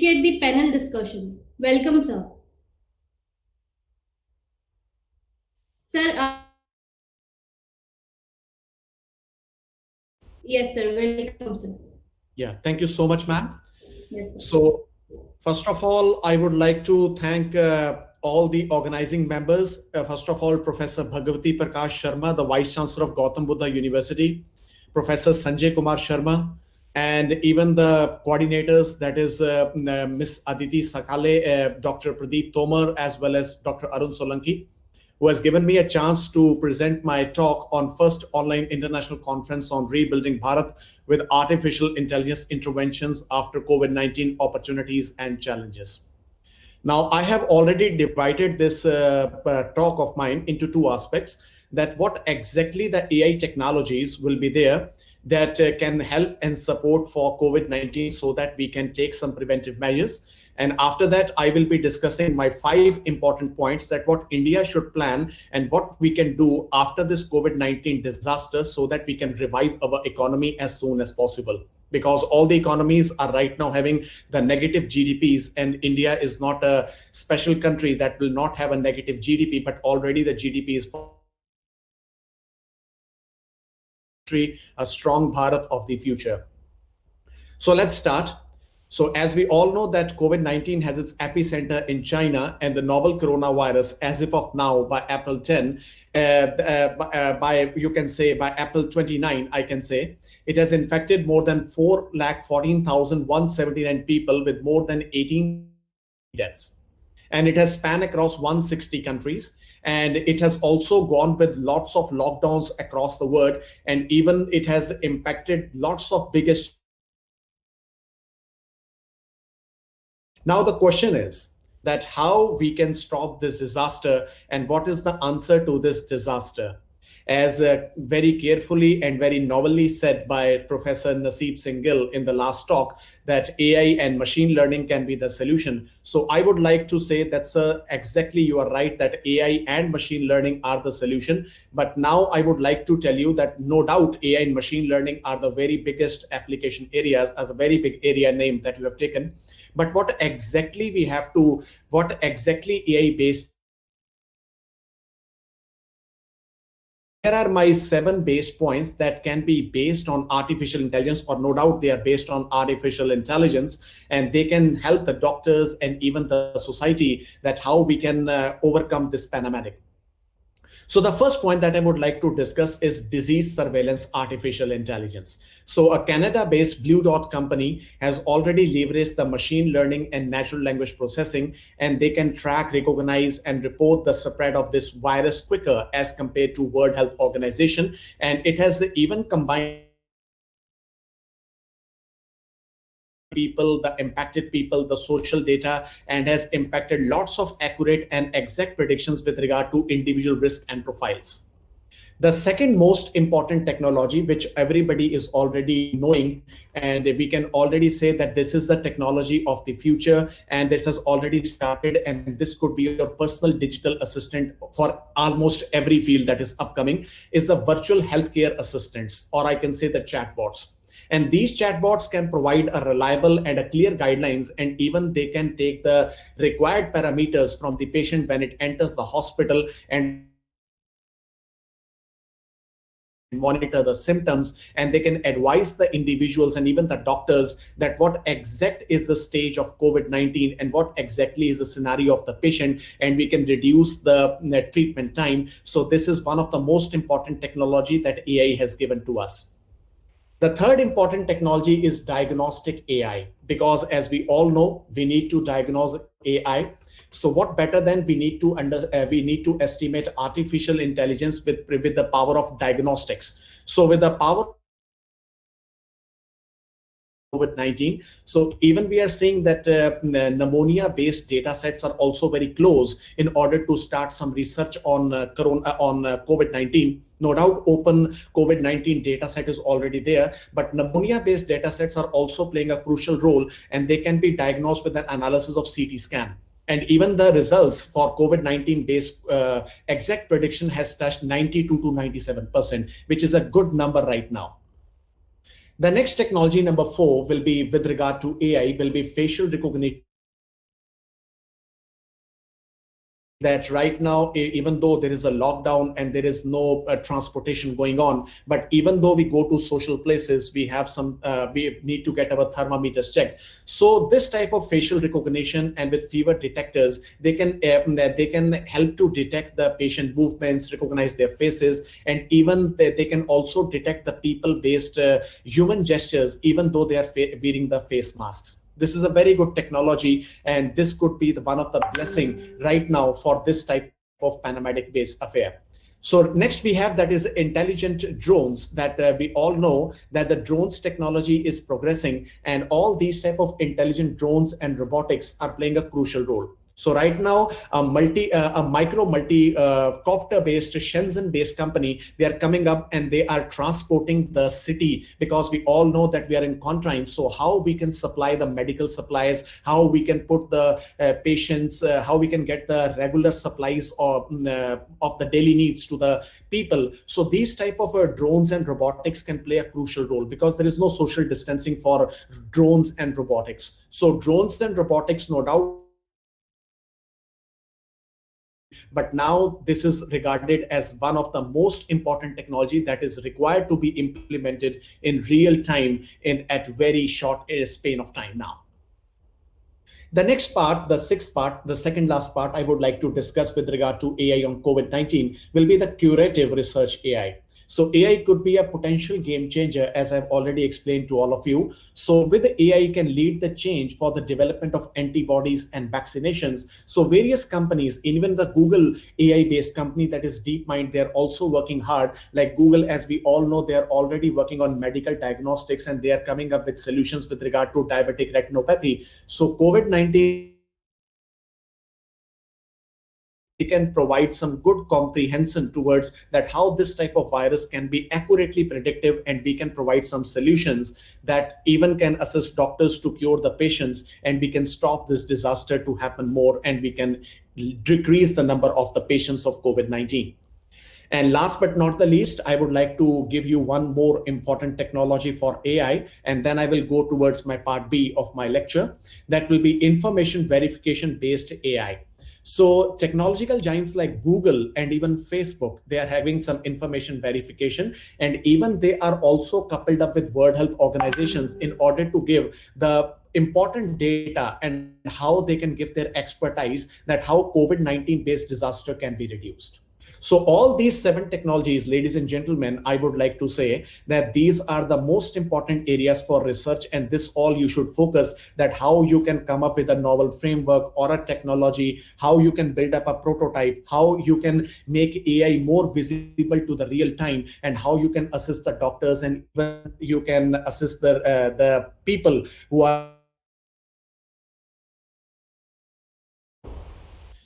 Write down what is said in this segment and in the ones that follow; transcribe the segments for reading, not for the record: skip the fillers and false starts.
initiate the panel discussion. Welcome, sir. Sir, yes, sir. Welcome, sir. Yeah, thank you so much, ma'am. Yes, sir. So, first of all, I would like to thank all the organizing members. First of all, Professor Bhagavati Prakash Sharma, the Vice Chancellor of Gautam Buddha University, Professor Sanjay Kumar Sharma, and even the coordinators, that is Miss Aditi Sakale, Dr. Pradeep Tomar, as well as Dr. Arun Solanki, who has given me a chance to present my talk on first online international conference on rebuilding Bharat with artificial intelligence interventions after COVID-19 opportunities and challenges. Now, I have already divided this talk of mine into two aspects: that what exactly the AI technologies will be there that can help and support for COVID-19 so that we can take some preventive measures. And after that, I will be discussing my 5 important points that what India should plan and what we can do after this COVID-19 disaster so that we can revive our economy as soon as possible. Because all the economies are right now having the negative GDPs, and India is not a special country that will not have a negative GDP, but already the GDP is a strong Bharat of the future. So let's start. So as we all know that COVID-19 has its epicenter in China, and the novel coronavirus, as if of now by April 10, by you can say by April 29, I can say, it has infected more than 4,14,179 people with more than 18 deaths. And it has spanned across 160 countries. And it has also gone with lots of lockdowns across the world. And even it has impacted lots of biggest. Now, the question is that how we can stop this disaster and what is the answer to this disaster? As very carefully and very novelly said by Professor Naseeb Singh Gill in the last talk, that AI and machine learning can be the solution. So I would like to say that, sir, exactly you are right that AI and machine learning are the solution. But now I would like to tell you that no doubt AI and machine learning are the very biggest application areas, as a very big area name that you have taken. But what exactly AI based? Here are my 7 base points that can be based on artificial intelligence, or no doubt they are based on artificial intelligence, and they can help the doctors and even the society that how we can overcome this pandemic. So the first point that I would like to discuss is disease surveillance artificial intelligence. So a Canada-based Blue Dot company has already leveraged the machine learning and natural language processing, and they can track, recognize, and report the spread of this virus quicker as compared to World Health Organization. And it has even combined people, the impacted people, the social data, and has impacted lots of accurate and exact predictions with regard to individual risk and profiles. The second most important technology, which everybody is already knowing, and we can already say that this is the technology of the future, and this has already started, and this could be your personal digital assistant for almost every field that is upcoming, is the virtual healthcare assistants, or I can say the chatbots. And these chatbots can provide a reliable and a clear guidelines, and even they can take the required parameters from the patient when it enters the hospital and monitor the symptoms, and they can advise the individuals and even the doctors that what exact is the stage of COVID-19 and what exactly is the scenario of the patient, and we can reduce the treatment time. So this is one of the most important technology that AI has given to us. The third important technology is diagnostic AI, because as we all know, we need to diagnose AI. So what better than we need to estimate artificial intelligence with the power of diagnostics. So with the power COVID-19. So even we are seeing that pneumonia-based data sets are also very close in order to start some research on COVID-19. No doubt open COVID-19 data set is already there, but pneumonia-based data sets are also playing a crucial role, and they can be diagnosed with an analysis of CT scan. And even the results for COVID-19 based exact prediction has touched 92 to 97%, which is a good number right now. The next technology, number 4, will be with regard to AI, will be facial recognition. That right now, even though there is a lockdown and there is no transportation going on, but even though we go to social places, we have some, we need to get our thermometers checked. So this type of facial recognition and with fever detectors, they can help to detect the patient movements, recognize their faces, and even they can also detect the people-based human gestures, even though they are wearing the face masks. This is a very good technology, and this could be one of the blessing right now for this type of pandemic based affair. So next we have that is intelligent drones, that we all know that the drones technology is progressing, and all these type of intelligent drones and robotics are playing a crucial role. So right now, a copter based Shenzhen based company, they are coming up and they are transporting the city, because we all know that we are in confines. So how we can supply the medical supplies, how we can put the patients, how we can get the regular supplies of the daily needs to the people. So these type of drones and robotics can play a crucial role, because there is no social distancing for drones and robotics. So drones and robotics, no doubt. But now this is regarded as one of the most important technology that is required to be implemented in real time at very short span of time now. The next part, the sixth part, the second last part I would like to discuss with regard to AI on COVID-19 will be the curative research AI. So AI could be a potential game changer, as I've already explained to all of you. So with the AI can lead the change for the development of antibodies and vaccinations. So various companies, even the Google AI-based company that is DeepMind, they're also working hard. Like Google, as we all know, they're already working on medical diagnostics, and they are coming up with solutions with regard to diabetic retinopathy. So COVID-19 can provide some good comprehension towards that how this type of virus can be accurately predictive, and we can provide some solutions that even can assist doctors to cure the patients, and we can stop this disaster to happen more, and we can decrease the number of the patients of COVID-19. And last but not the least, I would like to give you one more important technology for AI, and then I will go towards my part B of my lecture. That will be information verification based AI. So technological giants like Google and even Facebook, they are having some information verification, and even they are also coupled up with World Health Organizations in order to give the important data and how they can give their expertise that how COVID-19 based disaster can be reduced. So all these 7 technologies, ladies and gentlemen, I would like to say that these are the most important areas for research, and this all you should focus, that how you can come up with a novel framework or a technology, how you can build up a prototype, how you can make AI more visible to the real time, and how you can assist the doctors, and even you can assist the people who are.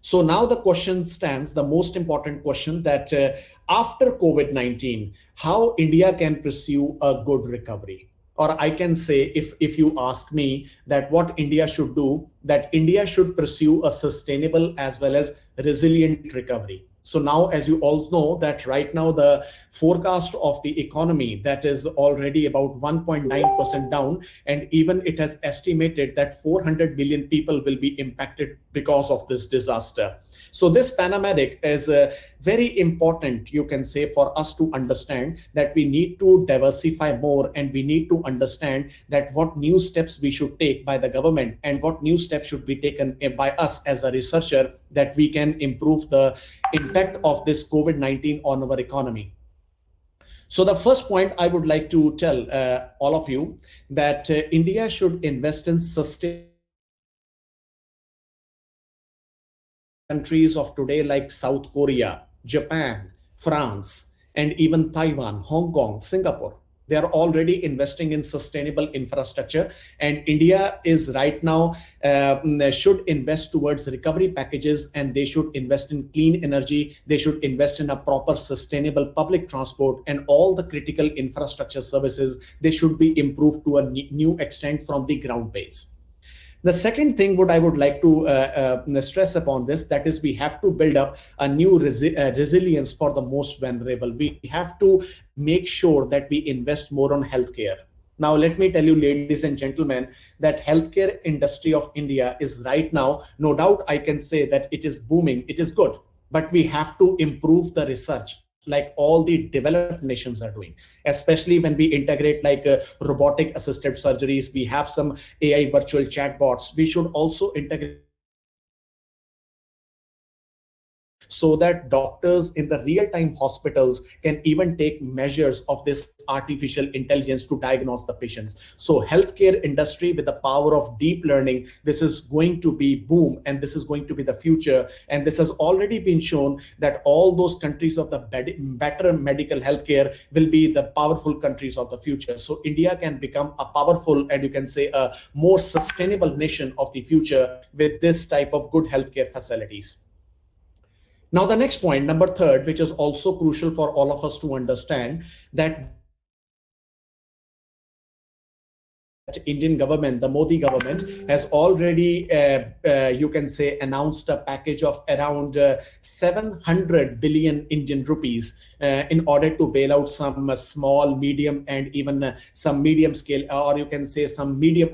So now the question stands, the most important question, that after COVID-19, how India can pursue a good recovery. Or I can say, if you ask me that what India should do, that India should pursue a sustainable as well as resilient recovery. So now, as you all know, that right now the forecast of the economy, that is already about 1.9% down, and even it has estimated that 400 million people will be impacted because of this disaster. So this pandemic is very important, you can say, for us to understand that we need to diversify more, and we need to understand that what new steps we should take by the government, and what new steps should be taken by us as a researcher, that we can improve the impact of this COVID-19 on our economy. So the first point I would like to tell all of you, that India should invest in sustainable countries of today like South Korea, Japan, France, and even Taiwan, Hong Kong, Singapore. They are already investing in sustainable infrastructure, and India is right now should invest towards recovery packages, and they should invest in clean energy. They should invest in a proper sustainable public transport, and all the critical infrastructure services, they should be improved to a new extent from the ground base. The second thing what I would like to stress upon this, that is we have to build up a new resilience for the most vulnerable. We have to make sure that we invest more on healthcare. Now, let me tell you, ladies and gentlemen, that healthcare industry of India is right now, no doubt I can say that it is booming, it is good, but we have to improve the research like all the developed nations are doing, especially when we integrate like robotic assisted surgeries. We have some AI virtual chatbots. We should also integrate so that doctors in the real-time hospitals can even take measures of this artificial intelligence to diagnose the patients. So healthcare industry with the power of deep learning, this is going to be boom, and this is going to be the future. And this has already been shown that all those countries of the better medical healthcare will be the powerful countries of the future. So India can become a powerful, and you can say a more sustainable nation of the future with this type of good healthcare facilities. Now, the next point, number third, which is also crucial for all of us to understand, that Indian government, the Modi government, has already, you can say, announced a package of around 700 billion Indian rupees in order to bail out some small, medium, and even some medium scale, or you can say some medium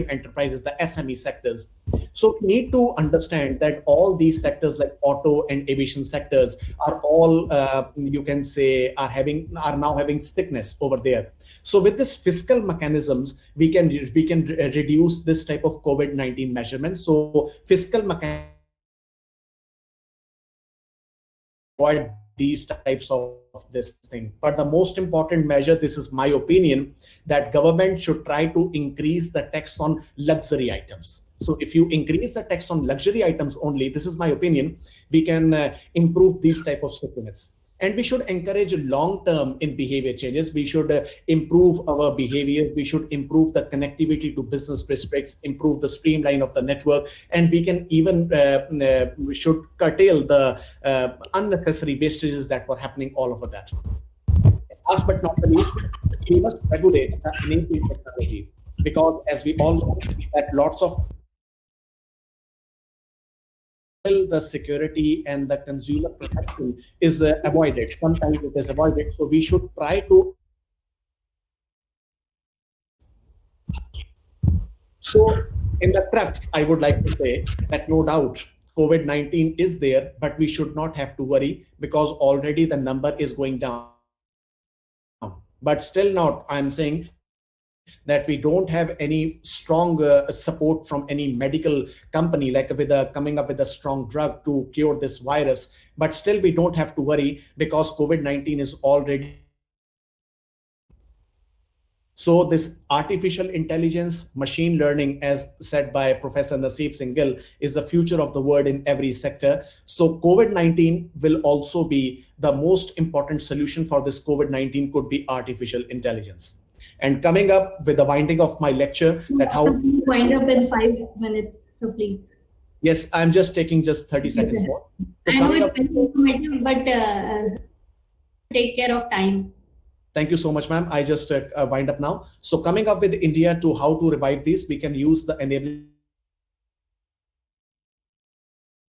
enterprises, the SME sectors. So we need to understand that all these sectors like auto and aviation sectors are all, you can say, are now having sickness over there. So with this fiscal mechanisms, we can reduce this type of COVID-19 measurements. So fiscal mechanisms avoid these types of this thing. But the most important measure, this is my opinion, that government should try to increase the tax on luxury items. So if you increase the tax on luxury items only, this is my opinion, we can improve these type of sentiments. And we should encourage long-term in behavior changes. We should improve our behavior. We should improve the connectivity to business districts, improve the streamline of the network, and we can even we should curtail the unnecessary wastages that were happening all over that. Last but not the least, we must regulate the enabling technology, because as we all know that lots of the security and the consumer protection is avoided. Sometimes it is avoided. So we should try to. So in the crux, I would like to say that no doubt COVID-19 is there, but we should not have to worry, because already the number is going down. But still not, I'm saying that we don't have any strong support from any medical company like with coming up with a strong drug to cure this virus. But still we don't have to worry, because COVID-19 is already. So this artificial intelligence, machine learning, as said by Professor Naseeb Singh Gill, is the future of the world in every sector. So COVID-19 will also be the most important solution for this COVID-19 could be artificial intelligence. And coming up with the winding of my lecture, that how wind up in 5 minutes, so please. Yes, I'm just taking just 30 seconds more. So I know it's very informative, but take care of time. Thank you so much, ma'am. I just wind up now. So coming up with India to how to revive this, we can use the enabling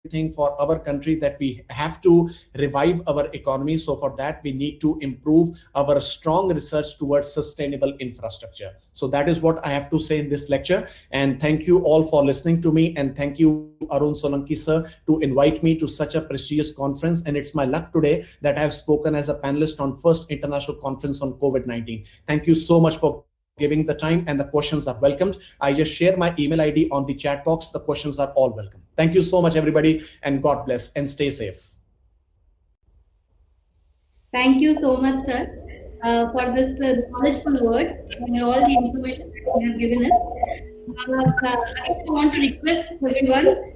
thing for our country, that we have to revive our economy. So for that, we need to improve our strong research towards sustainable infrastructure. So that is what I have to say in this lecture. And thank you all for listening to me. And thank you, Arun Solanki sir, to invite me to such a prestigious conference. And it's my luck today that I have spoken as a panelist on first international conference on COVID-19. Thank you so much for giving the time, and the questions are welcomed. I just share my email ID on the chat box. The questions are all welcome. Thank you so much, everybody, and God bless and stay safe. Thank you so much, sir, for this knowledgeful words and all the information that you have given us. I want to request everyone